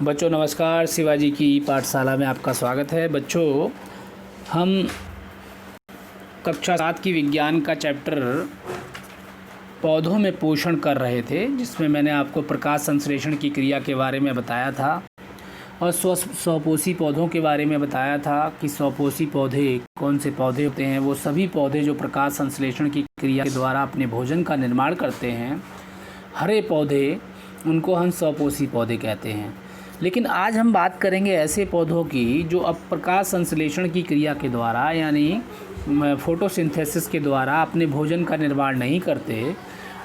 बच्चों नमस्कार, शिवाजी की पाठशाला में आपका स्वागत है। बच्चों, हम कक्षा 7 की विज्ञान का चैप्टर पौधों में पोषण कर रहे थे, जिसमें मैंने आपको प्रकाश संश्लेषण की क्रिया के बारे में बताया था और स्वपोषी पौधों के बारे में बताया था कि स्वपोषी पौधे कौन से पौधे होते हैं। वो सभी पौधे जो प्रकाश संश्लेषण की क्रिया के द्वारा अपने भोजन का निर्माण करते हैं। हरे पौधे, उनको हम स्वपोषी पौधे कहते हैं। लेकिन आज हम बात करेंगे ऐसे पौधों की जो अब प्रकाश संश्लेषण की क्रिया के द्वारा यानी फोटोसिंथेसिस के द्वारा अपने भोजन का निर्माण नहीं करते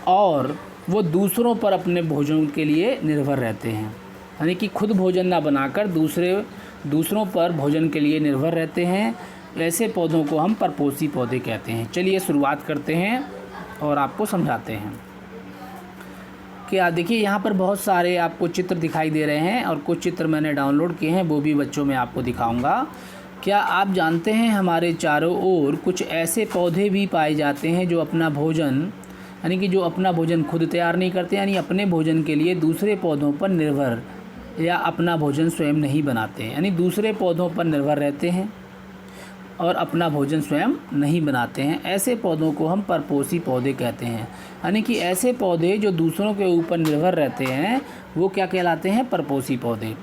और वो दूसरों पर अपने भोजन के लिए निर्भर रहते हैं, यानी कि खुद भोजन ना बनाकर दूसरों पर भोजन के लिए निर्भर रहते हैं। ऐसे पौधों को हम परपोषी पौधे कहते हैं। चलिए शुरुआत करते हैं और आपको समझाते हैं। क्या देखिए, यहाँ पर बहुत सारे आपको चित्र दिखाई दे रहे हैं और कुछ चित्र मैंने डाउनलोड किए हैं, वो भी बच्चों में आपको दिखाऊंगा। क्या आप जानते हैं हमारे चारों ओर कुछ ऐसे पौधे भी पाए जाते हैं जो अपना भोजन यानी कि जो अपना भोजन खुद तैयार नहीं करते, यानी अपने भोजन के लिए दूसरे पौधों पर निर्भर या अपना भोजन स्वयं नहीं बनाते, यानी दूसरे पौधों पर निर्भर रहते हैं और अपना भोजन स्वयं नहीं बनाते हैं। ऐसे पौधों को हम परपोषी पौधे कहते हैं, यानी कि ऐसे पौधे जो दूसरों के ऊपर निर्भर रहते हैं वो क्या कहलाते हैं? परपोषी पौधे।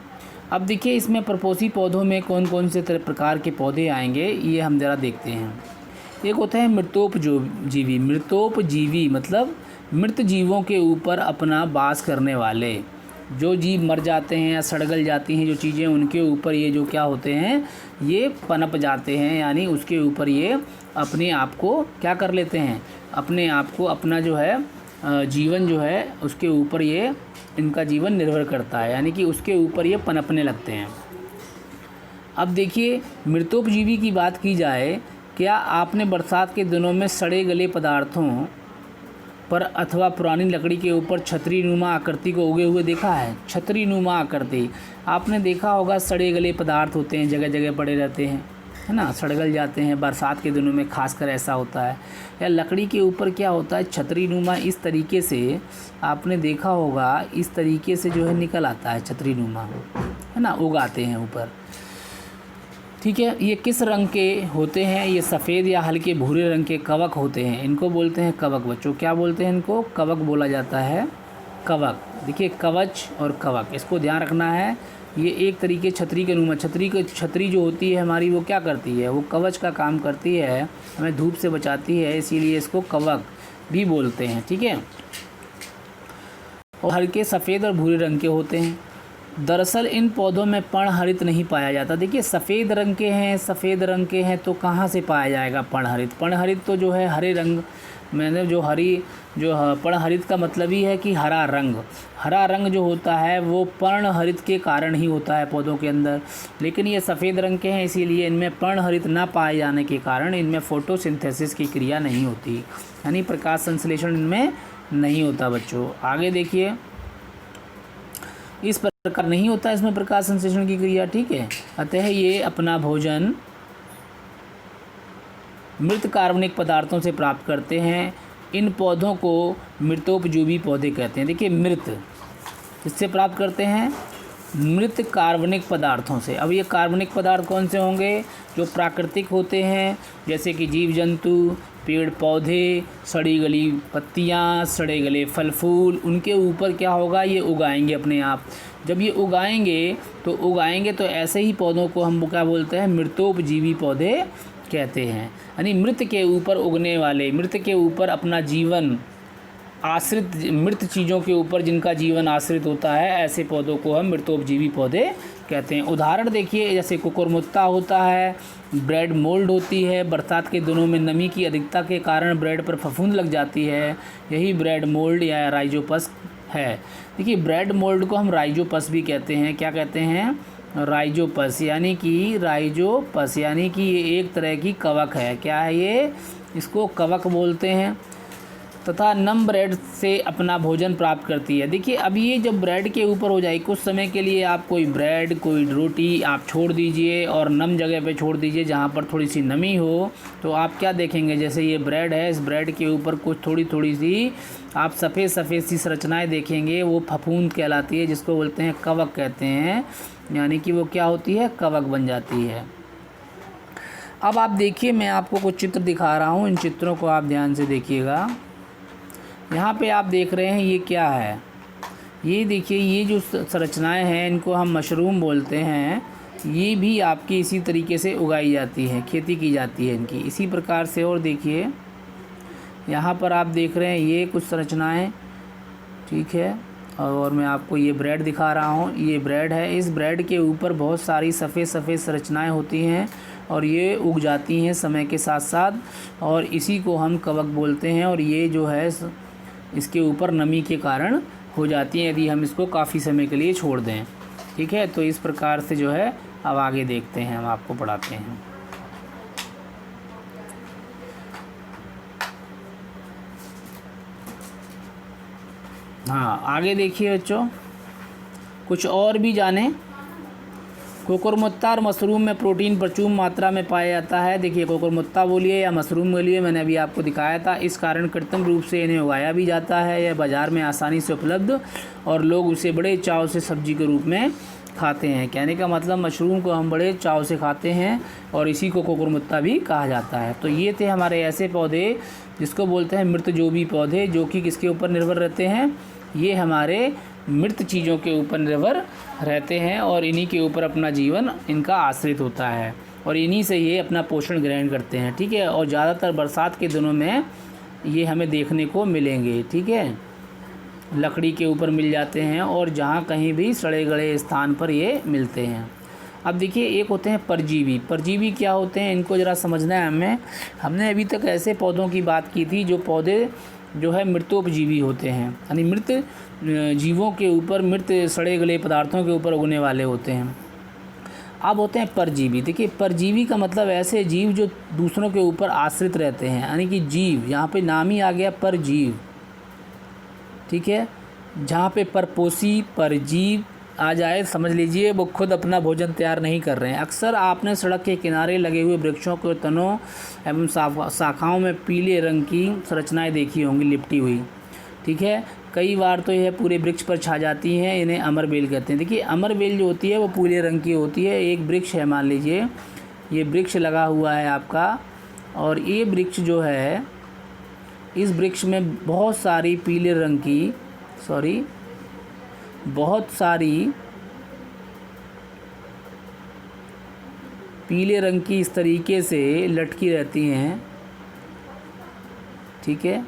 अब देखिए, इसमें परपोषी पौधों में कौन कौन से प्रकार के पौधे आएंगे, ये हम ज़रा देखते हैं। एक होता है मृतोपजीवी। मृतोपजीवी मतलब मृत जीवों के ऊपर अपना वास करने वाले। जो जीव मर जाते हैं या सड़गल जाती हैं जो चीज़ें, उनके ऊपर ये जो क्या होते हैं, ये पनप जाते हैं, यानी उसके ऊपर ये अपने आप को क्या कर लेते हैं, अपने आप को अपना जो है जीवन जो है उसके ऊपर ये इनका जीवन निर्भर करता है, यानी कि उसके ऊपर ये पनपने लगते हैं। अब देखिए, मृतोपजीवी की बात की जाए, क्या आपने बरसात के दिनों में सड़े गले पदार्थों पर अथवा पुरानी लकड़ी के ऊपर छतरी नुमा आकृति को उगे हुए देखा है? छतरी नुमा आकृति आपने देखा होगा। सड़े गले पदार्थ होते हैं, जगह जगह पड़े रहते हैं, है ना, सड़गल जाते हैं। बरसात के दिनों में खासकर ऐसा होता है। या लकड़ी के ऊपर क्या होता है, छतरी नुमा इस तरीके से आपने देखा होगा, इस तरीके से जो है निकल आता है छतरी नुमा, है ना, उगाते हैं ऊपर। ठीक है, ये किस रंग के होते हैं? ये सफ़ेद या हल्के भूरे रंग के कवक होते हैं। इनको बोलते हैं कवक। बच्चों क्या बोलते हैं इनको? कवक बोला जाता है, कवक। देखिए, कवच और कवक, इसको ध्यान रखना है। ये एक तरीके छतरी के नुमा, छतरी जो होती है हमारी, वो क्या करती है, वो कवच का काम करती है, हमें धूप से बचाती है, इसीलिए इसको कवक भी बोलते हैं। ठीक है, और हल्के सफ़ेद और भूरे रंग के होते हैं। दरअसल इन पौधों में पर्णहरित नहीं पाया जाता। देखिए, सफ़ेद रंग के हैं तो कहाँ से पाया जाएगा पर्णहरित? पर्णहरित तो जो है हरे रंग, मैंने जो पर्णहरित का मतलब ही है कि हरा रंग जो होता है वो पर्णहरित के कारण ही होता है पौधों के अंदर। लेकिन ये सफ़ेद रंग के हैं, इसीलिए इनमें पर्णहरित ना पाए जाने के कारण इनमें फोटोसिंथेसिस की क्रिया नहीं होती, यानी प्रकाश संश्लेषण इनमें नहीं होता। बच्चों आगे देखिए, इस प्रकार नहीं होता इसमें प्रकाश संश्लेषण की क्रिया। ठीक है, अतः ये अपना भोजन मृत कार्बनिक पदार्थों से प्राप्त करते हैं। इन पौधों को मृतोपजीवी पौधे कहते हैं। देखिए, मृत किससे प्राप्त करते हैं? मृत कार्बनिक पदार्थों से। अब ये कार्बनिक पदार्थ कौन से होंगे? जो प्राकृतिक होते हैं, जैसे कि जीव जंतु, पेड़ पौधे, सड़ी गली पत्तियाँ, सड़े गले फल फूल, उनके ऊपर क्या होगा, ये उगाएंगे अपने आप। जब ये उगाएंगे तो ऐसे ही पौधों को हम क्या बोलते हैं? मृतोपजीवी पौधे कहते हैं, यानी मृत के ऊपर उगने वाले, मृत के ऊपर अपना जीवन आश्रित, मृत चीज़ों के ऊपर जिनका जीवन आश्रित होता है, ऐसे पौधों को हम मृतोपजीवी पौधे कहते हैं। उदाहरण देखिए, जैसे कुकुरमुत्ता होता है, ब्रेड मोल्ड होती है। बरसात के दिनों में नमी की अधिकता के कारण ब्रेड पर फफूंद लग जाती है, यही ब्रेड मोल्ड या राइजोपस है। देखिए, ब्रेड मोल्ड को हम राइजोपस भी कहते हैं। क्या कहते हैं? राइजोपस, यानी कि ये एक तरह की कवक है। क्या है ये? इसको कवक बोलते हैं। तथा नम ब्रेड से अपना भोजन प्राप्त करती है। देखिए, अब ये जब ब्रेड के ऊपर हो जाए, कुछ समय के लिए आप कोई ब्रेड, कोई रोटी आप छोड़ दीजिए और नम जगह पे छोड़ दीजिए जहाँ पर थोड़ी सी नमी हो, तो आप क्या देखेंगे, जैसे ये ब्रेड है, इस ब्रेड के ऊपर कुछ थोड़ी सी आप सफ़ेद सफ़ेद सी संरचनाएं देखेंगे, वो फफूंद कहलाती है, जिसको बोलते हैं कवक कहते हैं, यानी कि वो क्या होती है, कवक बन जाती है। अब आप देखिए, मैं आपको कुछ चित्र दिखा रहा हूँ, इन चित्रों को आप ध्यान से देखिएगा। यहाँ पे आप देख रहे हैं ये क्या है, ये देखिए, ये जो संरचनाएं हैं इनको हम मशरूम बोलते हैं। ये भी आपकी इसी तरीके से उगाई जाती है, खेती की जाती है इनकी इसी प्रकार से। और देखिए यहाँ पर आप देख रहे हैं ये कुछ संरचनाएं, ठीक है। और मैं आपको ये ब्रेड दिखा रहा हूँ, ये ब्रेड है। इस ब्रेड के ऊपर बहुत सारी सफ़ेद सफ़ेद संरचनाएं होती हैं और ये उग जाती हैं समय के साथ साथ, और इसी को हम कवक बोलते हैं। और ये जो है इसके ऊपर नमी के कारण हो जाती हैं यदि हम इसको काफ़ी समय के लिए छोड़ दें, ठीक है। तो इस प्रकार से जो है, अब आगे देखते हैं, हम आपको पढ़ाते हैं। हाँ, आगे देखिए बच्चों, कुछ और भी जानें। कोकुरमुत्ता और मशरूम में प्रोटीन प्रचुर मात्रा में पाया जाता है। देखिए, कोकुरमुत्ता बोलिए या मशरूम बोलिए, मैंने अभी आपको दिखाया था। इस कारण कृत्रिम रूप से इन्हें उगाया भी जाता है। यह बाज़ार में आसानी से उपलब्ध और लोग उसे बड़े चाव से सब्जी के रूप में खाते हैं। कहने का मतलब मशरूम को हम बड़े चाव से खाते हैं और इसी को कोकुरमुत्ता भी कहा जाता है। तो ये थे हमारे ऐसे पौधे जिसको बोलते हैं मृतजोबी पौधे, जो कि किसके ऊपर निर्भर रहते हैं, ये हमारे मृत चीज़ों के ऊपर निर्भर रहते हैं और इन्हीं के ऊपर अपना जीवन इनका आश्रित होता है और इन्हीं से ये अपना पोषण ग्रहण करते हैं, ठीक है। और ज़्यादातर बरसात के दिनों में ये हमें देखने को मिलेंगे, ठीक है। लकड़ी के ऊपर मिल जाते हैं और जहाँ कहीं भी सड़े गले स्थान पर ये मिलते हैं। अब देखिए, एक होते हैं परजीवी। परजीवी क्या होते हैं, इनको ज़रा समझना है हमें। हमने अभी तक ऐसे पौधों की बात की थी जो पौधे जो है मृतोपजीवी होते हैं, यानी मृत जीवों के ऊपर, मृत सड़े गले पदार्थों के ऊपर उगने वाले होते हैं। अब होते हैं परजीवी। देखिए, परजीवी का मतलब ऐसे जीव जो दूसरों के ऊपर आश्रित रहते हैं, यानी कि जीव, यहाँ पे नाम ही आ गया परजीव, ठीक है। जहाँ पे परपोषी परजीव आ जाए, समझ लीजिए वो खुद अपना भोजन तैयार नहीं कर रहे हैं। अक्सर आपने सड़क के किनारे लगे हुए वृक्षों के तनों एवं शाखाओं में पीले रंग की संरचनाएं देखी होंगी लिपटी हुई, ठीक है। कई बार तो यह पूरे वृक्ष पर छा जाती हैं, इन्हें अमरबेल कहते हैं। देखिए, अमरबेल जो होती है वो पीले रंग की होती है। एक वृक्ष है, मान लीजिए ये वृक्ष लगा हुआ है आपका, और ये वृक्ष जो है, इस वृक्ष में बहुत सारी पीले रंग की बहुत सारी पीले रंग की इस तरीके से लटकी रहती हैं, ठीक है,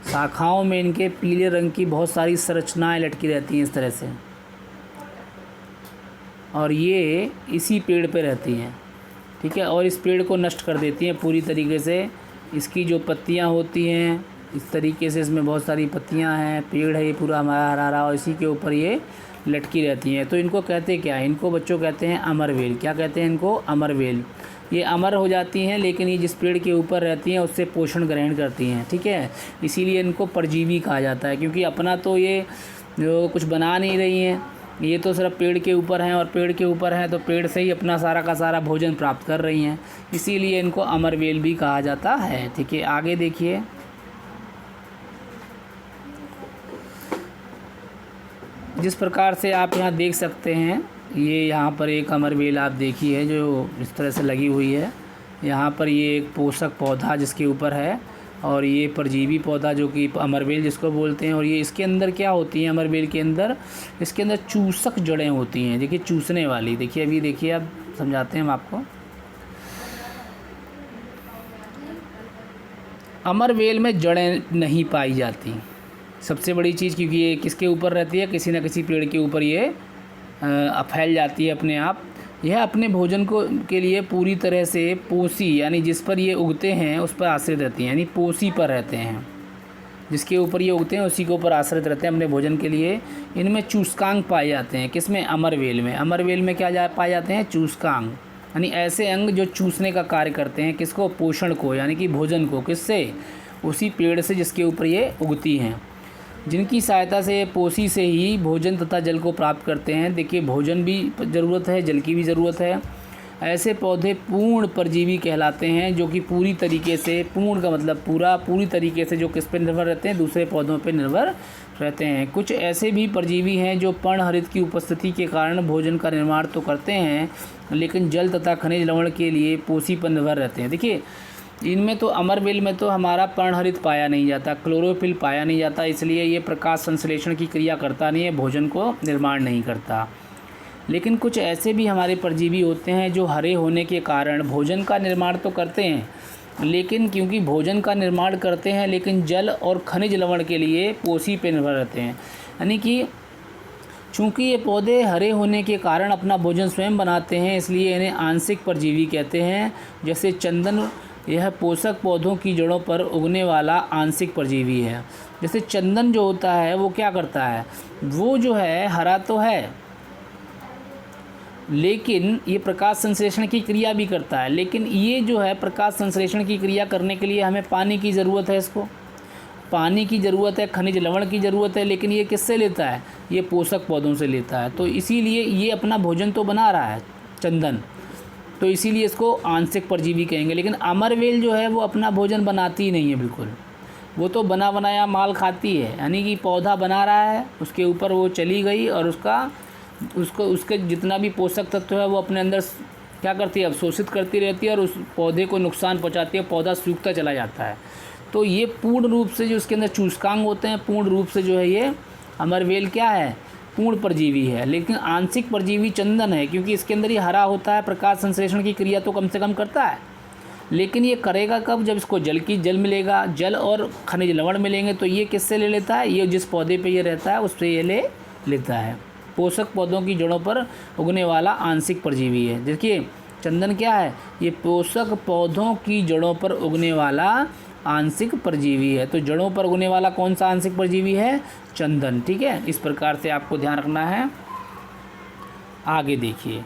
शाखाओं में इनके पीले रंग की बहुत सारी संरचनाएं लटकी रहती हैं इस तरह से, और ये इसी पेड़ पे रहती हैं, ठीक है। और इस पेड़ को नष्ट कर देती हैं पूरी तरीके से। इसकी जो पत्तियां होती हैं इस तरीके से, इसमें बहुत सारी पत्तियां हैं, पेड़ है ये पूरा हमारा हरा हरा, और इसी के ऊपर ये लटकी रहती हैं। तो इनको कहते क्या है, इनको बच्चों कहते हैं अमरवेल। क्या कहते हैं इनको, अमरवेल। ये अमर हो जाती हैं, लेकिन ये जिस पेड़ के ऊपर रहती हैं उससे पोषण ग्रहण करती हैं, ठीक है। इसीलिए इनको परजीवी कहा जाता है, क्योंकि अपना तो ये जो कुछ बना नहीं रही हैं, ये तो सिर्फ पेड़ के ऊपर हैं, और पेड़ के ऊपर हैं तो पेड़ से ही अपना सारा का सारा भोजन प्राप्त कर रही हैं, इसीलिए इनको अमरवेल भी कहा जाता है, ठीक है। आगे देखिए, जिस प्रकार से आप यहाँ देख सकते हैं, ये यहाँ पर एक अमरवेल आप देखिए जो इस तरह से लगी हुई है। यहाँ पर ये एक पोषक पौधा जिसके ऊपर है, और ये परजीवी पौधा जो कि अमरवेल जिसको बोलते हैं। और ये इसके अंदर क्या होती है, अमरवेल के अंदर, इसके अंदर चूसक जड़ें होती हैं। देखिए, चूसने वाली, देखिए अभी देखिए, आप समझाते हैं हम आपको। अमरवेल में जड़ें नहीं पाई जाती, सबसे बड़ी चीज़, क्योंकि ये किसके ऊपर रहती है, किसी न किसी पेड़ के ऊपर ये फैल जाती है अपने आप। यह अपने भोजन के लिए पूरी तरह से पोषी, यानी जिस पर ये उगते हैं उस पर आश्रित रहती हैं, यानी पोषी पर रहते हैं, जिसके ऊपर ये उगते हैं उसी के ऊपर आश्रित रहते हैं अपने भोजन के लिए। इनमें चूसकांग पाए जाते हैं, किसमें, अमरवेल में। अमरवेल में क्या पाए जाते हैं, चूसकांग, यानी ऐसे अंग जो चूसने का कार्य करते हैं, किसको, पोषण को, यानी कि भोजन को, किससे, उसी पेड़ से जिसके ऊपर ये उगती हैं, जिनकी सहायता से पोषी से ही भोजन तथा जल को प्राप्त करते हैं। देखिए, भोजन भी ज़रूरत है, जल की भी ज़रूरत है, ऐसे पौधे पूर्ण परजीवी कहलाते हैं, जो कि पूरी तरीके से, पूर्ण का मतलब पूरी तरीके से जो किस पे निर्भर रहते हैं, दूसरे पौधों पे निर्भर रहते हैं। कुछ ऐसे भी परजीवी हैं जो पर्णहरित की उपस्थिति के कारण भोजन का निर्माण तो करते हैं, लेकिन जल तथा खनिज लवण के लिए पोषी पर निर्भर रहते हैं। देखिए, इनमें तो अमरवेल में तो हमारा पर्णहरित पाया नहीं जाता, क्लोरोफिल पाया नहीं जाता, इसलिए ये प्रकाश संश्लेषण की क्रिया करता नहीं है, भोजन को निर्माण नहीं करता। लेकिन कुछ ऐसे भी हमारे परजीवी होते हैं जो हरे होने के कारण भोजन का निर्माण तो करते हैं, लेकिन क्योंकि भोजन का निर्माण करते हैं लेकिन जल और खनिज लवण के लिए पोषी पर निर्भर रहते हैं। यानी कि चूँकि ये पौधे हरे होने के कारण अपना भोजन स्वयं बनाते हैं, इसलिए इन्हें आंशिक परजीवी कहते हैं। जैसे चंदन, यह पोषक पौधों की जड़ों पर उगने वाला आंशिक परजीवी है। जैसे चंदन जो होता है वो क्या करता है, वो जो है हरा तो है, लेकिन ये प्रकाश संश्लेषण की क्रिया भी करता है। लेकिन ये जो है प्रकाश संश्लेषण की क्रिया करने के लिए हमें पानी की ज़रूरत है, इसको पानी की ज़रूरत है, खनिज लवण की ज़रूरत है, लेकिन ये किससे लेता है, ये पोषक पौधों से लेता है। तो इसीलिए ये अपना भोजन तो बना रहा है चंदन, तो इसीलिए इसको आंशिक परजीवी कहेंगे। लेकिन अमरवेल जो है वो अपना भोजन बनाती ही नहीं है बिल्कुल, वो तो बना बनाया माल खाती है। यानी कि पौधा बना रहा है, उसके ऊपर वो चली गई और उसके जितना भी पोषक तत्व है वो अपने अंदर क्या करती है, अवशोषित करती रहती है और उस पौधे को नुकसान पहुंचाती है, पौधा सूखता चला जाता है। तो ये पूर्ण रूप से जो इसके अंदर चूसकांग होते हैं, पूर्ण रूप से जो है ये अमरवेल क्या है, पूर्ण परजीवी है। लेकिन आंशिक परजीवी चंदन है, क्योंकि इसके अंदर ये हरा होता है, प्रकाश संश्लेषण की क्रिया तो कम से कम करता है। लेकिन ये करेगा कब, जब इसको जल मिलेगा, जल और खनिज लवण मिलेंगे, तो ये किससे ले लेता है, ये जिस पौधे पे ये रहता है उससे ये ले लेता है। पोषक पौधों की जड़ों पर उगने वाला आंशिक परजीवी है। देखिए चंदन क्या है, ये पोषक पौधों की जड़ों पर उगने वाला आंशिक परजीवी है। तो जड़ों पर उगने वाला कौन सा आंशिक परजीवी है, चंदन। ठीक है, इस प्रकार से आपको ध्यान रखना है। आगे देखिए,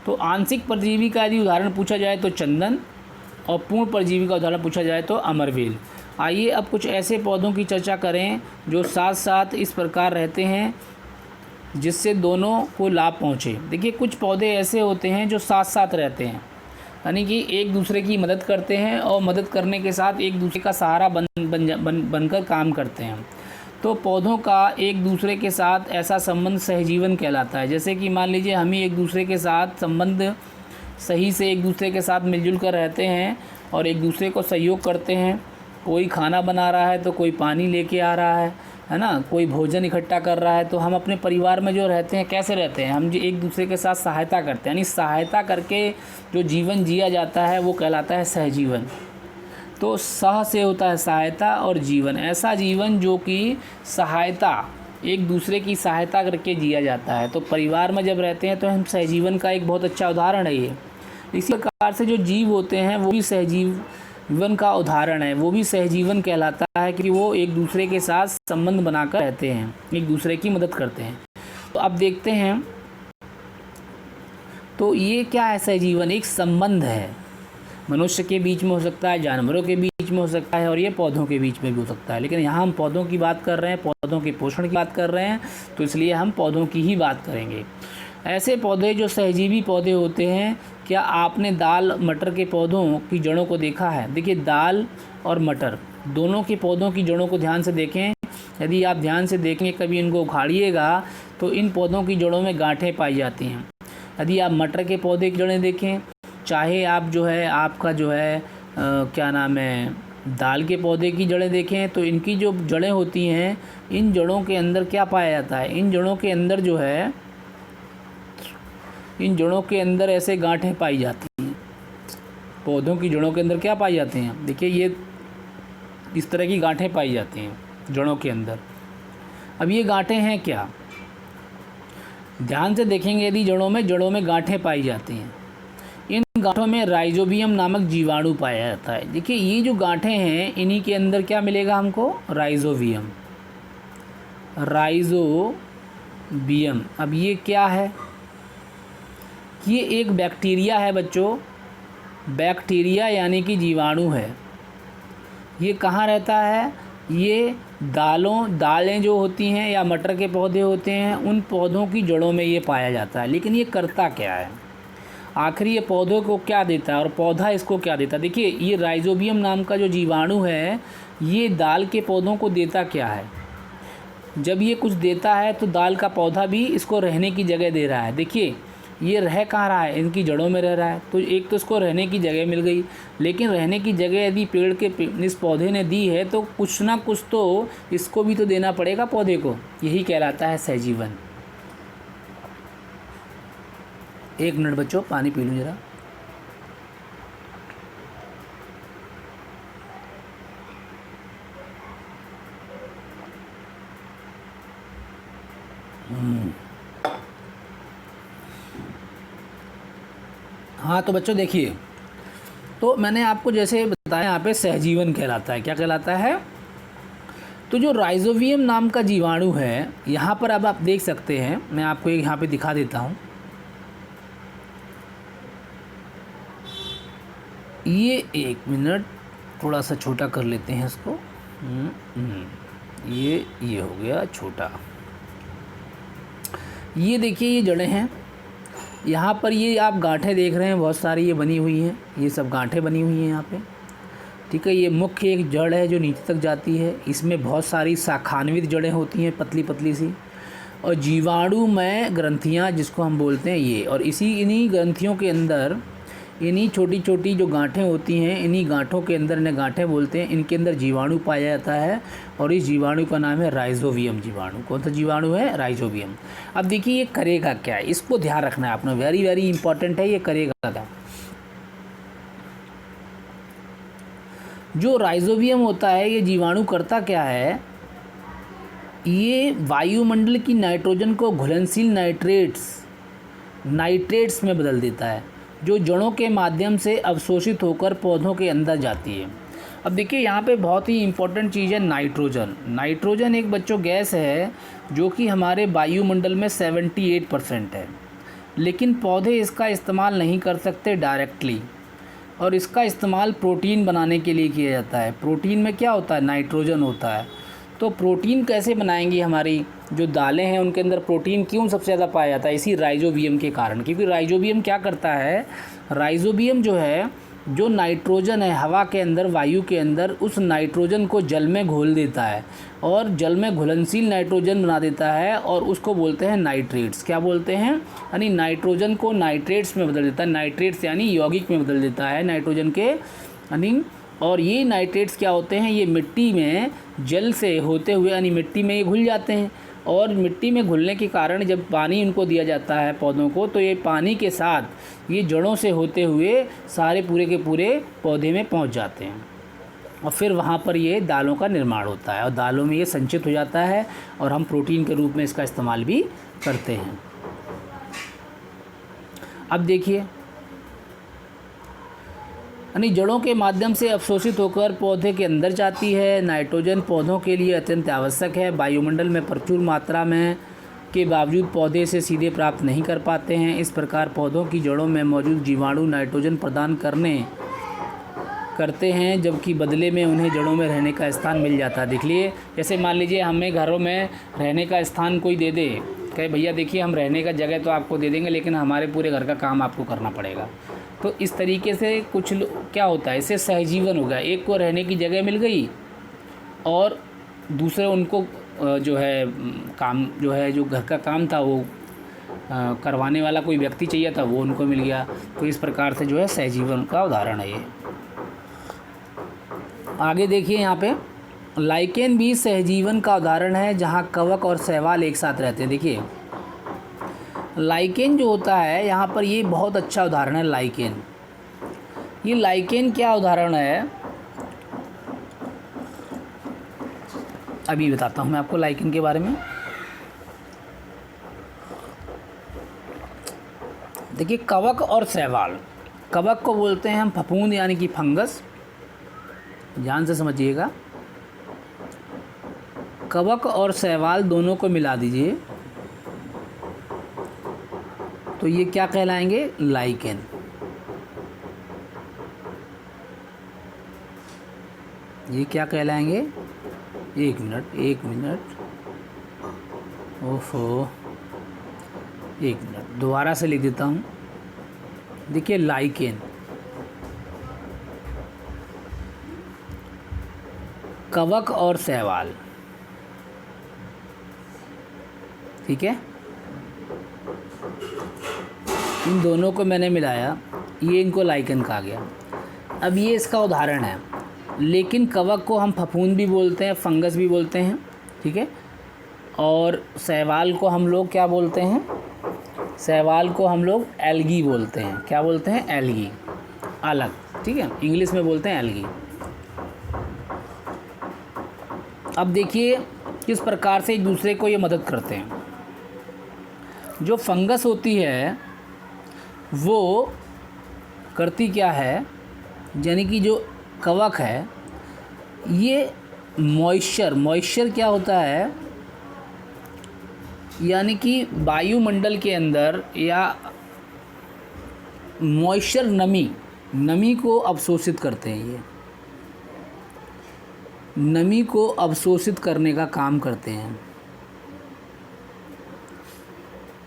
तो आंशिक परजीवी का यदि उदाहरण पूछा जाए तो चंदन, और पूर्ण परजीवी का उदाहरण पूछा जाए तो अमरवेल। आइए अब कुछ ऐसे पौधों की चर्चा करें जो साथ साथ इस प्रकार रहते हैं जिससे दोनों को लाभ पहुँचे। देखिए कुछ पौधे ऐसे होते हैं जो साथ साथ रहते हैं, यानी कि एक दूसरे की मदद करते हैं और मदद करने के साथ एक दूसरे का सहारा बनकर काम करते हैं। तो पौधों का एक दूसरे के साथ ऐसा संबंध सहजीवन कहलाता है। जैसे कि मान लीजिए हम ही एक दूसरे के साथ संबंध सही से एक दूसरे के साथ मिलजुल कर रहते हैं और एक दूसरे को सहयोग करते हैं। कोई खाना बना रहा है तो कोई पानी लेके आ रहा है ना, कोई भोजन इकट्ठा कर रहा है। तो हम अपने परिवार में जो रहते हैं कैसे रहते हैं, हम जो एक दूसरे के साथ सहायता करते हैं, यानी सहायता करके जो जीवन जिया जाता है वो कहलाता है सहजीवन। तो सह से होता है सहायता और जीवन, ऐसा जीवन जो कि सहायता, एक दूसरे की सहायता करके जिया जाता है। तो परिवार में जब रहते हैं तो हम सहजीवन का एक बहुत अच्छा उदाहरण है ये। इसी प्रकार से जो जीव होते हैं वो भी सहजीवन का उदाहरण है, वो भी सहजीवन कहलाता है कि वो एक दूसरे के साथ संबंध बनाकर रहते हैं, एक दूसरे की मदद करते हैं। तो अब देखते हैं, तो ये क्या है, सहजीवन एक संबंध है, मनुष्य के बीच में हो सकता है, जानवरों के बीच में हो सकता है और ये पौधों के बीच में भी हो सकता है। लेकिन यहाँ हम पौधों की बात कर रहे हैं, पौधों के पोषण की बात कर रहे हैं, तो इसलिए हम पौधों की ही बात करेंगे। ऐसे पौधे जो सहजीवी पौधे होते हैं, क्या आपने दाल मटर के पौधों की जड़ों को देखा है? देखिए दाल और मटर दोनों के पौधों की जड़ों को ध्यान से देखें। यदि आप ध्यान से देखेंगे, कभी इनको उखाड़िएगा तो इन पौधों की जड़ों में गांठें पाई जाती हैं। यदि आप मटर के पौधे की जड़ें देखें, चाहे आप जो है आपका जो है क्या नाम है दाल के पौधे की जड़ें देखें, तो इनकी जो जड़ें होती हैं, इन जड़ों के अंदर क्या पाया जाता है, इन जड़ों के अंदर जो है, इन जड़ों के अंदर ऐसे गांठें पाई जाती हैं। पौधों की जड़ों के अंदर क्या पाई जाती हैं, देखिए ये इस तरह की गांठें पाई जाती हैं जड़ों के अंदर। अब ये गांठें हैं क्या, ध्यान से देखेंगे, यदि जड़ों में गांठें पाई जाती हैं, इन गांठों में राइजोबियम नामक जीवाणु पाया जाता है। देखिए ये जो गांठें हैं, इन्हीं के अंदर क्या मिलेगा हमको, राइजोबियम। अब ये क्या है, ये एक बैक्टीरिया है बच्चों, बैक्टीरिया यानी कि जीवाणु है। ये कहाँ रहता है, ये दालें जो होती हैं या मटर के पौधे होते हैं, उन पौधों की जड़ों में ये पाया जाता है। लेकिन ये करता क्या है, आखिर ये पौधों को क्या देता है और पौधा इसको क्या देता है। देखिए ये राइजोबियम नाम का जो जीवाणु है ये दाल के पौधों को देता क्या है। जब ये कुछ देता है तो दाल का पौधा भी इसको रहने की जगह दे रहा है। देखिए ये रह कहाँ रहा है, इनकी जड़ों में रह रहा है, तो एक तो इसको रहने की जगह मिल गई, लेकिन रहने की जगह यदि पेड़ के इस पौधे ने दी है तो कुछ ना कुछ तो इसको भी तो देना पड़ेगा पौधे को। यही कहलाता है सहजीवन। एक मिनट बच्चों, पानी पी लूँ ज़रा। हाँ तो बच्चों देखिए, तो मैंने आपको जैसे बताया यहाँ पे सहजीवन कहलाता है। क्या कहलाता है? तो जो राइजोबियम नाम का जीवाणु है यहाँ पर अब आप देख सकते हैं, मैं आपको एक यहाँ पे दिखा देता हूँ। ये एक मिनट थोड़ा सा छोटा कर लेते हैं इसको। ये हो गया छोटा। ये देखिए ये जड़ें हैं, यहाँ पर ये आप गांठें देख रहे हैं बहुत सारी ये बनी हुई हैं, ये सब गांठें बनी हुई हैं यहाँ पे, ठीक है। ये मुख्य एक जड़ है जो नीचे तक जाती है, इसमें बहुत सारी शाखान्वित जड़ें होती हैं पतली पतली सी, और जीवाणुमय ग्रंथियाँ जिसको हम बोलते हैं ये, और इन्हीं ग्रंथियों के अंदर इन्हीं छोटी छोटी जो गांठें होती हैं, इन्हीं गांठों के अंदर, इन्हें गांठें बोलते हैं, इनके अंदर जीवाणु पाया जाता है और इस जीवाणु का नाम है राइजोबियम जीवाणु। कौन सा जीवाणु है? राइजोबियम। अब देखिए ये करेगा क्या है, इसको ध्यान रखना है आपने, वेरी वेरी इंपॉर्टेंट है। ये करेगा क्या? जो राइजोबियम होता है ये जीवाणु करता क्या है, ये वायुमंडल की नाइट्रोजन को घुलनशील नाइट्रेट्स में बदल देता है, जो जड़ों के माध्यम से अवशोषित होकर पौधों के अंदर जाती है। अब देखिए यहाँ पे बहुत ही इम्पोर्टेंट चीज़ है नाइट्रोजन। नाइट्रोजन एक बच्चों गैस है जो कि हमारे वायुमंडल में 78% है, लेकिन पौधे इसका इस्तेमाल नहीं कर सकते डायरेक्टली, और इसका इस्तेमाल प्रोटीन बनाने के लिए किया जाता है। प्रोटीन में क्या होता है? नाइट्रोजन होता है। तो प्रोटीन कैसे बनाएंगी? हमारी जो दालें हैं उनके अंदर प्रोटीन क्यों सबसे ज़्यादा पाया जाता है? इसी राइजोबियम के कारण, क्योंकि राइजोबियम क्या करता है, राइजोबियम जो है, जो नाइट्रोजन है हवा के अंदर, वायु के अंदर, उस नाइट्रोजन को जल में घोल देता है और जल में घुलनशील नाइट्रोजन बना देता है, और उसको बोलते हैं नाइट्रेट्स। क्या बोलते हैं? यानी नाइट्रोजन को नाइट्रेट्स में बदल देता है। नाइट्रेट्स यानी यौगिक में बदल देता है नाइट्रोजन के, यानी, और ये नाइट्रेट्स क्या होते हैं, ये मिट्टी में जल से होते हुए यानी मिट्टी में ये घुल जाते हैं, और मिट्टी में घुलने के कारण जब पानी इनको दिया जाता है पौधों को, तो ये पानी के साथ ये जड़ों से होते हुए सारे पूरे के पूरे पौधे में पहुंच जाते हैं, और फिर वहाँ पर ये दालों का निर्माण होता है, और दालों में ये संचित हो जाता है, और हम प्रोटीन के रूप में इसका इस्तेमाल भी करते हैं। अब देखिए, यानी जड़ों के माध्यम से अवशोषित होकर पौधे के अंदर जाती है। नाइट्रोजन पौधों के लिए अत्यंत आवश्यक है। वायुमंडल में प्रचुर मात्रा में के बावजूद पौधे से सीधे प्राप्त नहीं कर पाते हैं। इस प्रकार पौधों की जड़ों में मौजूद जीवाणु नाइट्रोजन प्रदान करते हैं, जबकि बदले में उन्हें जड़ों में रहने का स्थान मिल जाता है। देख लिए, जैसे मान लीजिए हमें घरों में रहने का स्थान कोई दे दे, कहे भैया देखिए हम रहने का जगह तो आपको दे देंगे, लेकिन हमारे पूरे घर का काम आपको करना पड़ेगा। तो इस तरीके से कुछ क्या होता है, इससे सहजीवन हो गया। एक को रहने की जगह मिल गई और दूसरे उनको जो है काम, जो है जो घर का काम था वो करवाने वाला कोई व्यक्ति चाहिए था, वो उनको मिल गया। तो इस प्रकार से जो है सहजीवन का उदाहरण है ये। आगे देखिए यहाँ पे लाइकेन भी सहजीवन का उदाहरण है, जहाँ कवक और शैवाल एक साथ रहते हैं। देखिए लाइकेन जो होता है यहाँ पर, ये बहुत अच्छा उदाहरण है लाइकेन। ये लाइकेन क्या उदाहरण है, अभी बताता हूँ मैं आपको लाइकेन के बारे में। देखिए कवक और शैवाल, कवक को बोलते हैं हम फफूंद यानी कि फंगस, ध्यान से समझिएगा। कवक और शैवाल दोनों को मिला दीजिए तो ये क्या कहलाएंगे? लाइकेन। ये क्या कहलाएंगे? एक मिनट, ओफो, एक मिनट, दोबारा से लिख देता हूँ। देखिए लाइकेन, कवक और शैवाल, ठीक है, इन दोनों को मैंने मिलाया, ये इनको लाइकेन कहा गया। अब ये इसका उदाहरण है, लेकिन कवक को हम फफूंद भी बोलते हैं, फंगस भी बोलते हैं, ठीक है, और शैवाल को हम लोग क्या बोलते हैं, शैवाल को हम लोग एल्गी बोलते हैं। क्या बोलते हैं? एल्गी, अलग, ठीक है, इंग्लिश में बोलते हैं एल्गी। अब देखिए किस प्रकार से एक दूसरे को ये मदद करते हैं। जो फंगस होती है वो करती क्या है, यानी कि जो कवक है ये मॉइस्चर क्या होता है, यानी कि वायुमंडल के अंदर या मॉइस्चर, नमी को अवशोषित करते हैं। ये नमी को अवशोषित करने का काम करते हैं,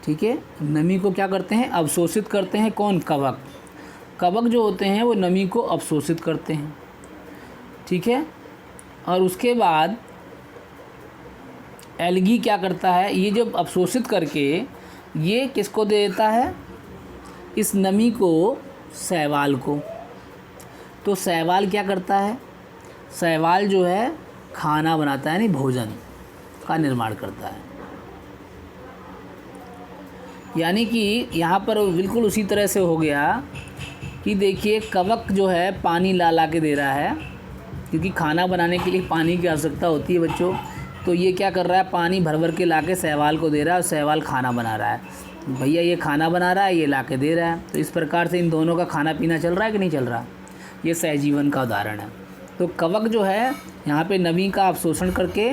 ठीक है, नमी को क्या करते हैं? अवशोषित करते हैं। कौन? कवक। कवक जो होते हैं वो नमी को अवशोषित करते हैं, ठीक है। और उसके बाद एल्गी क्या करता है, ये जब अवशोषित करके ये किसको दे देता है, इस नमी को शैवाल को। तो शैवाल क्या करता है, शैवाल जो है खाना बनाता है, यानी भोजन का निर्माण करता है। यानी कि यहाँ पर बिल्कुल उसी तरह से हो गया कि देखिए कवक जो है पानी ला के दे रहा है, क्योंकि खाना बनाने के लिए पानी की आवश्यकता होती है बच्चों। तो ये क्या कर रहा है, पानी भर के ला के शैवाल को दे रहा है, और शैवाल खाना बना रहा है। भैया ये खाना बना रहा है, ये ला के दे रहा है। तो इस प्रकार से इन दोनों का खाना पीना चल रहा है कि नहीं चल रहा। ये सहजीवन का उदाहरण है। तो कवक जो है यहाँ पे नमी का अवशोषण करके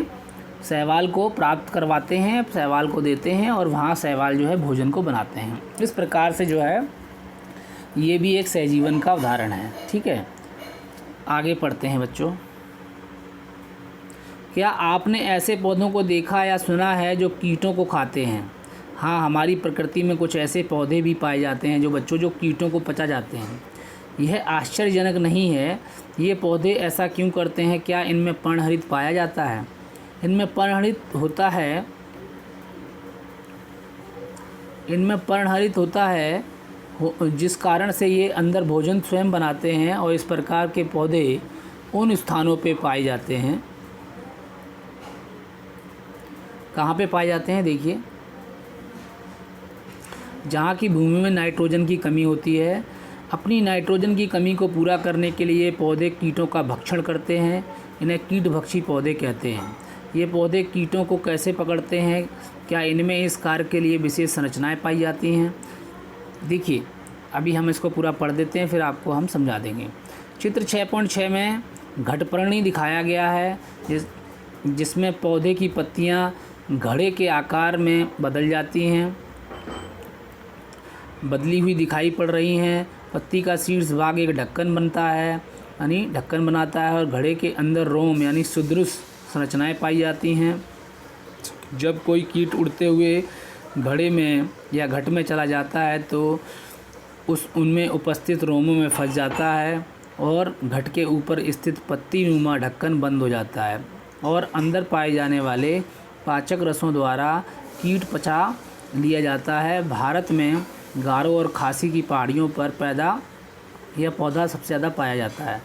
शैवाल को प्राप्त करवाते हैं, शैवाल को देते हैं, और वहाँ शैवाल जो है भोजन को बनाते हैं। इस प्रकार से जो है ये भी एक सहजीवन का उदाहरण है, ठीक है। आगे पढ़ते हैं बच्चों। क्या आपने ऐसे पौधों को देखा या सुना है जो कीटों को खाते हैं? हाँ, हमारी प्रकृति में कुछ ऐसे पौधे भी पाए जाते हैं जो कीटों को पचा जाते हैं। यह आश्चर्यजनक नहीं है। ये पौधे ऐसा क्यों करते हैं? क्या इनमें पर्णहरित पाया जाता है? इनमें पर्णहरित होता है जिस कारण से ये अंदर भोजन स्वयं बनाते हैं, और इस प्रकार के पौधे उन स्थानों पे पाए जाते हैं। कहाँ पे पाए जाते हैं? देखिए, जहाँ की भूमि में नाइट्रोजन की कमी होती है। अपनी नाइट्रोजन की कमी को पूरा करने के लिए पौधे कीटों का भक्षण करते हैं। इन्हें कीटभक्षी पौधे कहते हैं। ये पौधे कीटों को कैसे पकड़ते हैं? क्या इनमें इस कार्य के लिए विशेष संरचनाएं पाई जाती हैं? देखिए, अभी हम इसको पूरा पढ़ देते हैं, फिर आपको हम समझा देंगे। चित्र 6.6 में घटपर्णी दिखाया गया है, जिसमें पौधे की पत्तियां घड़े के आकार में बदल जाती हैं, बदली हुई दिखाई पड़ रही हैं। पत्ती का शीर्ष भाग एक ढक्कन बनता है, यानी ढक्कन बनाता है, और घड़े के अंदर रोम यानी सुदृढ़ संरचनाएं पाई जाती हैं। जब कोई कीट उड़ते हुए घड़े में या घट में चला जाता है तो उनमें उपस्थित रोमों में फंस जाता है, और घट के ऊपर स्थित पत्ती नुमा ढक्कन बंद हो जाता है, और अंदर पाए जाने वाले पाचक रसों द्वारा कीट पचा लिया जाता है। भारत में गारो और खासी की पहाड़ियों पर यह पौधा सबसे ज़्यादा पाया जाता है।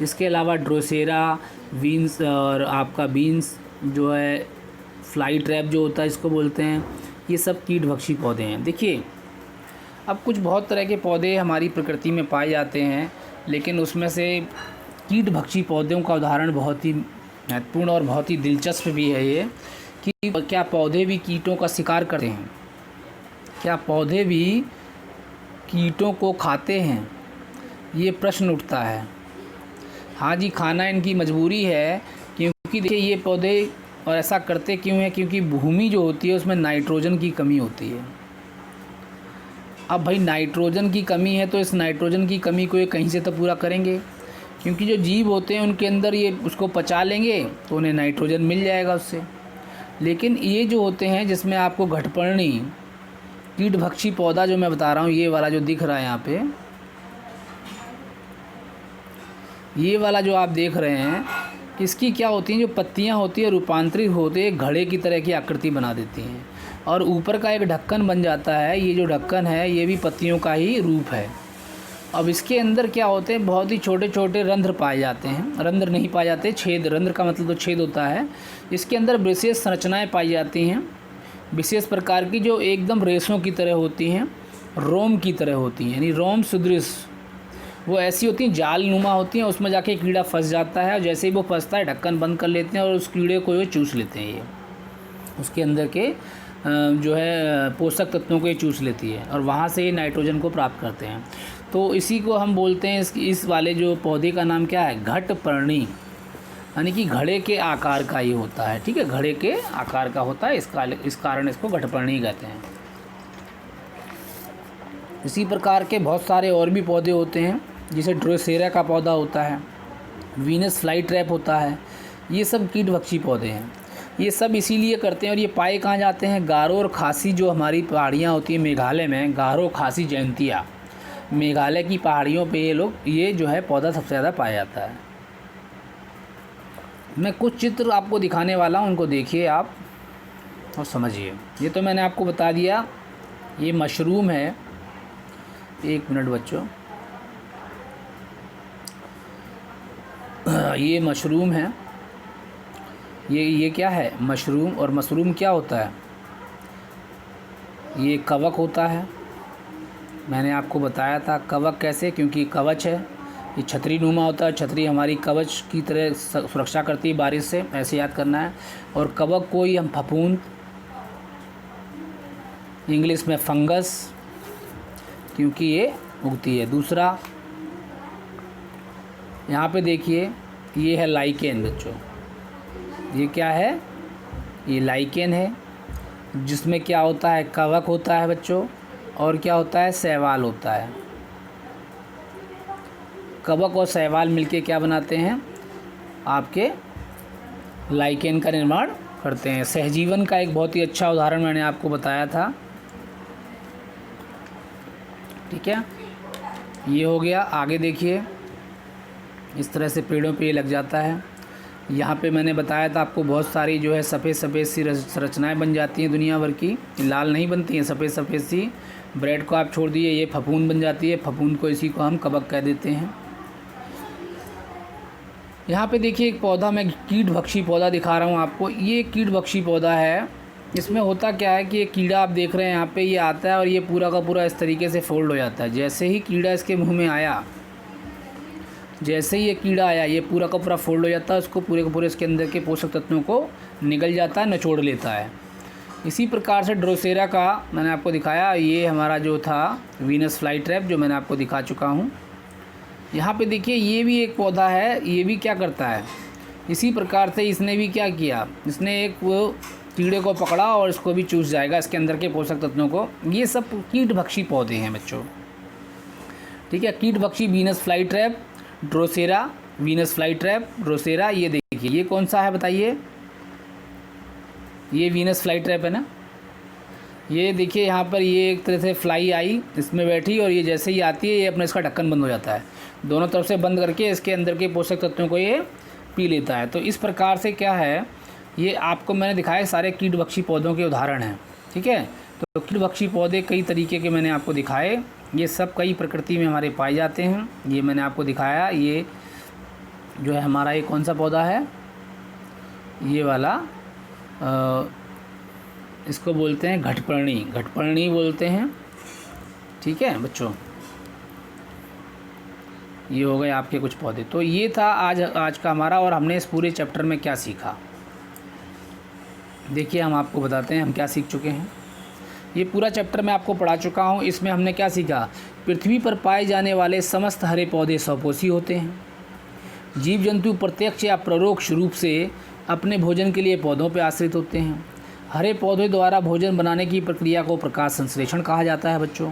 इसके अलावा ड्रोसेरा, बीन्स और आपका बीन्स जो है, फ्लाई ट्रैप जो होता है इसको बोलते हैं, ये सब कीटभक्षी पौधे हैं। देखिए, अब कुछ बहुत तरह के पौधे हमारी प्रकृति में पाए जाते हैं, लेकिन उसमें से कीटभक्षी पौधों का उदाहरण बहुत ही महत्वपूर्ण और बहुत ही दिलचस्प भी है ये, कि क्या पौधे भी कीटों का शिकार करते हैं? क्या पौधे भी कीटों को खाते हैं? ये प्रश्न उठता है। हाँ जी, खाना इनकी मजबूरी है, क्योंकि देखिए ये पौधे और ऐसा करते क्यों हैं? क्योंकि भूमि जो होती है उसमें नाइट्रोजन की कमी होती है। अब भाई नाइट्रोजन की कमी है, तो इस नाइट्रोजन की कमी को ये कहीं से तो पूरा करेंगे, क्योंकि जो जीव होते हैं उनके अंदर ये उसको पचा लेंगे तो उन्हें नाइट्रोजन मिल जाएगा उससे। लेकिन ये जो होते हैं जिसमें आपको घटपर्णी कीटभक्षी पौधा जो मैं बता रहा हूँ, ये वाला जो दिख रहा है यहाँ पे, ये वाला जो आप देख रहे हैं, इसकी क्या होती हैं, जो पत्तियाँ होती हैं रूपांतरित होते एक घड़े की तरह की आकृति बना देती हैं और ऊपर का एक ढक्कन बन जाता है। ये जो ढक्कन है ये भी पत्तियों का ही रूप है। अब इसके अंदर क्या होते हैं, बहुत ही छोटे छोटे रंध्र पाए जाते हैं, रंध्र नहीं पाए जाते, छेद। रंध्र का मतलब तो छेद होता है। इसके अंदर विशेष संरचनाएं पाई जाती हैं, विशेष प्रकार की, जो एकदम रेशों की तरह होती हैं, रोम की तरह होती हैं, यानी रोम सदृश। वो ऐसी होती हैं, जाल नुमा होती हैं, उसमें जाके कीड़ा फंस जाता है और जैसे ही वो फंसता है ढक्कन बंद कर लेते हैं और उस कीड़े को ये चूस लेते हैं। ये उसके अंदर के जो है पोषक तत्वों को ये चूस लेती है और वहाँ से ये नाइट्रोजन को प्राप्त करते हैं। तो इसी को हम बोलते हैं, इस वाले जो पौधे का नाम क्या है, घटपर्णी, यानी कि घड़े के आकार का ही होता है। ठीक है, घड़े के आकार का होता है, इस कारण इसको घटपर्णी कहते हैं। इसी प्रकार के बहुत सारे और भी पौधे होते हैं, जैसे ड्रोसेरा का पौधा होता है, वीनस फ्लाई ट्रैप होता है। ये सब कीटभक्षी पौधे हैं। ये सब इसीलिए करते हैं और ये पाए कहाँ जाते हैं, गारो और खासी जो हमारी पहाड़ियाँ होती हैं मेघालय में, गारो खासी जयंतिया, मेघालय की पहाड़ियों पे ये जो है पौधा सबसे ज़्यादा पाया जाता है। मैं कुछ चित्र आपको दिखाने वाला हूँ, उनको देखिए आप और समझिए। ये तो मैंने आपको बता दिया, ये मशरूम है। एक मिनट बच्चों, ये मशरूम है। ये क्या है, मशरूम। और मशरूम क्या होता है, ये कवक होता है। मैंने आपको बताया था कवक कैसे, क्योंकि कवच है, ये छतरी नुमा होता है। छतरी हमारी कवच की तरह सुरक्षा करती है बारिश से, ऐसे याद करना है। और कवक को ही हम फफूंद, इंग्लिश में फंगस, क्योंकि ये उगती है। दूसरा यहाँ पे देखिए, ये है लाइकेन बच्चों। ये क्या है, ये लाइकेन है, जिसमें क्या होता है, कवक होता है बच्चों, और क्या होता है, शैवाल होता है। कवक और शैवाल मिलके क्या बनाते हैं, आपके लाइकेन का निर्माण करते हैं। सहजीवन का एक बहुत ही अच्छा उदाहरण मैंने आपको बताया था। ठीक है, ये हो गया। आगे देखिए, इस तरह से पेड़ों पे ये लग जाता है। यहाँ पे मैंने बताया था आपको, बहुत सारी जो है सफ़ेद सफ़ेद सी संरचनाएँ बन जाती हैं दुनिया भर की। लाल नहीं बनती हैं, सफ़ेद सफ़ेद सी। ब्रेड को आप छोड़ दिए, ये फफूंद बन जाती है। फफूंद को, इसी को हम कवक कह देते हैं। यहाँ पे देखिए एक पौधा, मैं कीटभक्षी पौधा दिखा रहा हूँ आपको। ये कीटभक्षी पौधा है। इसमें होता क्या है कि ये कीड़ा आप देख रहे हैं यहाँ पे, ये आता है और ये पूरा का पूरा इस तरीके से फोल्ड हो जाता है। जैसे ही कीड़ा इसके मुँह में आया, जैसे ही ये कीड़ा आया, ये पूरा का पूरा फोल्ड हो जाता है, उसको पूरे के पूरे इसके अंदर के पोषक तत्वों को निगल जाता है, निचोड़ लेता है। इसी प्रकार से ड्रोसेरा का मैंने आपको दिखाया। ये हमारा जो था वीनस फ्लाई ट्रैप, जो मैंने आपको दिखा चुका हूँ। यहाँ पे देखिए, ये भी एक पौधा है। ये भी क्या करता है, इसी प्रकार से इसने भी क्या किया, इसने एक वो कीड़े को पकड़ा और इसको भी चूस जाएगा, इसके अंदर के पोषक तत्वों को। ये सब कीटभक्षी पौधे हैं बच्चों। ठीक है, कीटभक्षी Venus flytrap, Drosera, Venus flytrap, Drosera. ये देखिए, ये कौन सा है बताइए, ये वीनस फ्लाई ट्रैप है ना। ये देखिए यहाँ पर, ये एक तरह से फ्लाई आई, इसमें बैठी और ये जैसे ही आती है, ये अपना इसका ढक्कन बंद हो जाता है, दोनों तरफ से बंद करके इसके अंदर के पोषक तत्वों को ये पी लेता है। तो इस प्रकार से क्या है, ये आपको मैंने दिखाए सारे कीटभक्षी पौधों के उदाहरण हैं। ठीक है, तो कीटभक्षी पौधे कई तरीके के मैंने आपको दिखाए। ये सब कई प्रकृति में हमारे पाए जाते हैं। ये मैंने आपको दिखाया। ये जो है हमारा, ये कौन सा पौधा है, ये वाला, इसको बोलते हैं घटपर्णी, घटपर्णी बोलते हैं। ठीक है बच्चों, ये हो गए आपके कुछ पौधे। तो ये था आज का हमारा, और हमने इस पूरे चैप्टर में क्या सीखा, देखिए हम आपको बताते हैं हम क्या सीख चुके हैं। ये पूरा चैप्टर मैं आपको पढ़ा चुका हूँ। इसमें हमने क्या सीखा, पृथ्वी पर पाए जाने वाले समस्त हरे पौधे स्वपोषी होते हैं। जीव जंतु प्रत्यक्ष या परोक्ष रूप से अपने भोजन के लिए पौधों पर आश्रित होते हैं। हरे पौधों द्वारा भोजन बनाने की प्रक्रिया को प्रकाश संश्लेषण कहा जाता है बच्चों।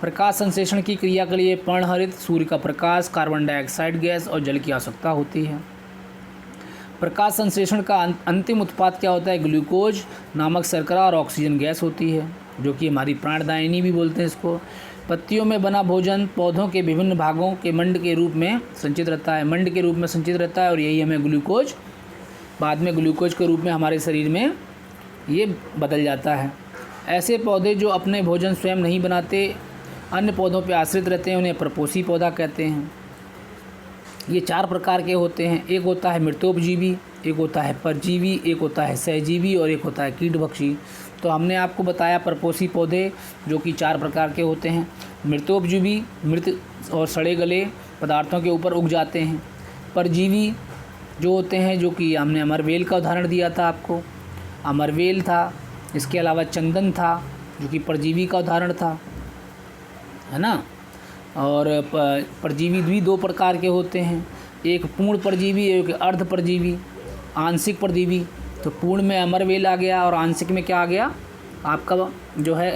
प्रकाश संश्लेषण की क्रिया के लिए पर्णहरित, सूर्य का प्रकाश, कार्बन डाइऑक्साइड गैस और जल की आवश्यकता होती है। प्रकाश संश्लेषण का अंतिम उत्पाद क्या होता है, ग्लूकोज नामक शर्करा और ऑक्सीजन गैस होती है। जो कि हमारी प्राणदायिनी भी बोलते हैं इसको। पत्तियों में बना भोजन पौधों के विभिन्न भागों के मंड के रूप में संचित रहता है, मंड के रूप में संचित रहता है, और यही हमें ग्लूकोज बाद में ग्लूकोज के रूप में हमारे शरीर में ये बदल जाता है। ऐसे पौधे जो अपने भोजन स्वयं नहीं बनाते, अन्य पौधों पर आश्रित रहते हैं, उन्हें परपोषी पौधा कहते हैं। ये 4 प्रकार के होते हैं। एक होता है मृतोपजीवी, एक होता है परजीवी, एक होता है सहजीवी और एक होता है कीटभक्षी। तो हमने आपको बताया परपोषी पौधे जो कि 4 प्रकार के होते हैं। मृतोपजीवी मृत और सड़े गले पदार्थों के ऊपर उग जाते हैं। परजीवी जो होते हैं, जो कि हमने अमरवेल का उदाहरण दिया था आपको, अमरवेल था। इसके अलावा चंदन था जो कि परजीवी का उदाहरण था, है ना। और परजीवी भी 2 प्रकार के होते हैं, एक पूर्ण परजीवी, एक अर्ध परजीवी, आंशिक परजीवी। तो पूर्ण में अमरवेल आ गया और आंशिक में क्या आ गया आपका जो है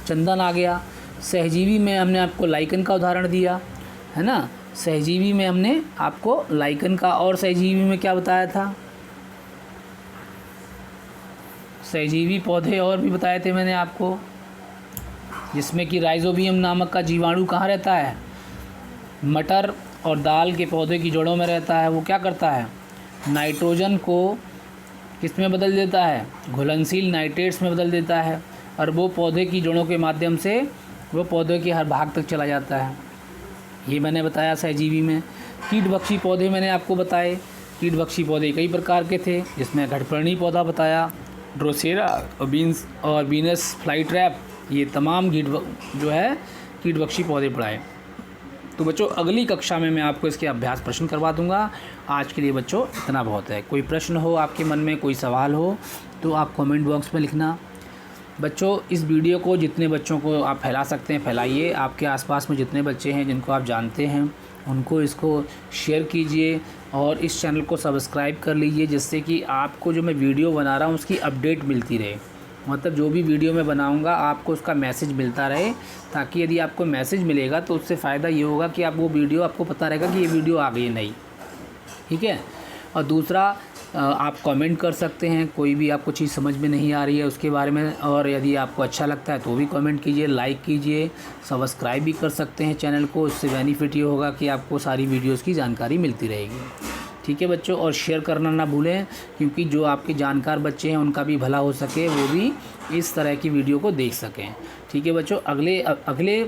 चंदन आ गया। सहजीवी में हमने आपको लाइकन का उदाहरण दिया, है ना। सहजीवी में हमने आपको लाइकन का, और सहजीवी में क्या बताया था, सहजीवी पौधे और भी बताए थे मैंने आपको, जिसमें कि राइजोबियम नामक का जीवाणु कहाँ रहता है, मटर और दाल के पौधे की जड़ों में रहता है। वो क्या करता है, नाइट्रोजन को किस में बदल देता है, घुलनशील नाइट्रेट्स में बदल देता है, और वो पौधे की जड़ों के माध्यम से वो पौधे के हर भाग तक चला जाता है। ये मैंने बताया सहजीवी में। कीटभक्षी पौधे मैंने आपको बताए। कीटभक्षी पौधे कई प्रकार के थे, जिसमें घटपर्णी पौधा बताया, ड्रोसेरा और बीनस फ्लाईट्रैप, ये तमाम कीटभक्षी पौधे पढ़ाए। तो बच्चों अगली कक्षा में मैं आपको इसके अभ्यास प्रश्न करवा दूंगा। आज के लिए बच्चों इतना बहुत है। कोई प्रश्न हो आपके मन में, कोई सवाल हो तो आप कमेंट बॉक्स में लिखना। बच्चों इस वीडियो को जितने बच्चों को आप फैला सकते हैं फैलाइए। आपके आसपास में जितने बच्चे हैं जिनको आप जानते हैं उनको इसको शेयर कीजिए, और इस चैनल को सब्सक्राइब कर लीजिए, जिससे कि आपको जो मैं वीडियो बना रहा हूँ उसकी अपडेट मिलती रहे। मतलब जो भी वीडियो मैं बनाऊंगा आपको उसका मैसेज मिलता रहे, ताकि यदि आपको मैसेज मिलेगा तो उससे फ़ायदा ये होगा कि आप वो वीडियो, आपको पता रहेगा कि ये वीडियो आ गई नहीं, ठीक है। और दूसरा आप कमेंट कर सकते हैं, कोई भी आपको चीज़ समझ में नहीं आ रही है उसके बारे में, और यदि आपको अच्छा लगता है तो भी कमेंट कीजिए, लाइक कीजिए, सब्सक्राइब भी कर सकते हैं चैनल को। इससे बेनिफिट ये होगा कि आपको सारी वीडियोज़ की जानकारी मिलती रहेगी, ठीक है बच्चों। और शेयर करना ना भूलें, क्योंकि जो आपके जानकार बच्चे हैं उनका भी भला हो सके, वो भी इस तरह की वीडियो को देख सकें, ठीक है बच्चों। अगले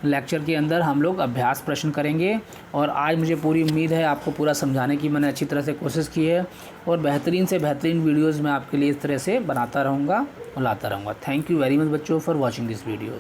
लेक्चर के अंदर हम लोग अभ्यास प्रश्न करेंगे, और आज मुझे पूरी उम्मीद है आपको पूरा समझाने की मैंने अच्छी तरह से कोशिश की है, और बेहतरीन से बेहतरीन वीडियोज़ मैं आपके लिए इस तरह से बनाता रहूँगा और लाता रहूँगा। थैंक यू वेरी मच बच्चों फॉर वॉचिंग दिस वीडियो।